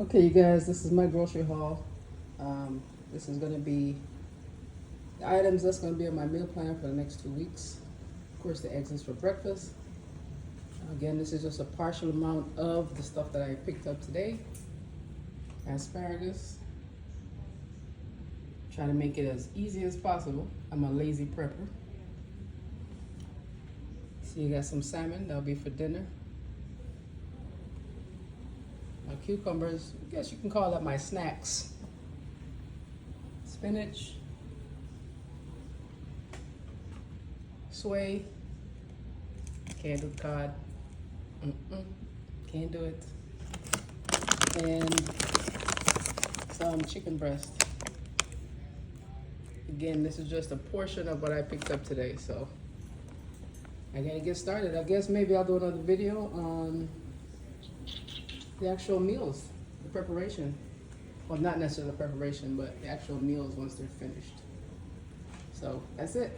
Okay, you guys, this is my grocery haul. This is going to be the items that's going to be on my meal plan for the next 2 weeks. Of course, the eggs is for breakfast. Again, this is just a partial amount of the stuff that I picked up today. Asparagus. Try to make it as easy as possible. I'm a lazy prepper. So you got some salmon, that'll be for dinner. My cucumbers, I guess you can call that my snacks. Spinach. Soy. Can't do cod. Can't do it. And some chicken breast. Again, this is just a portion of what I picked up today, so I gotta get started. I guess maybe I'll do another video on the actual meals, the preparation. Well, not necessarily the preparation, but the actual meals once they're finished. So that's it.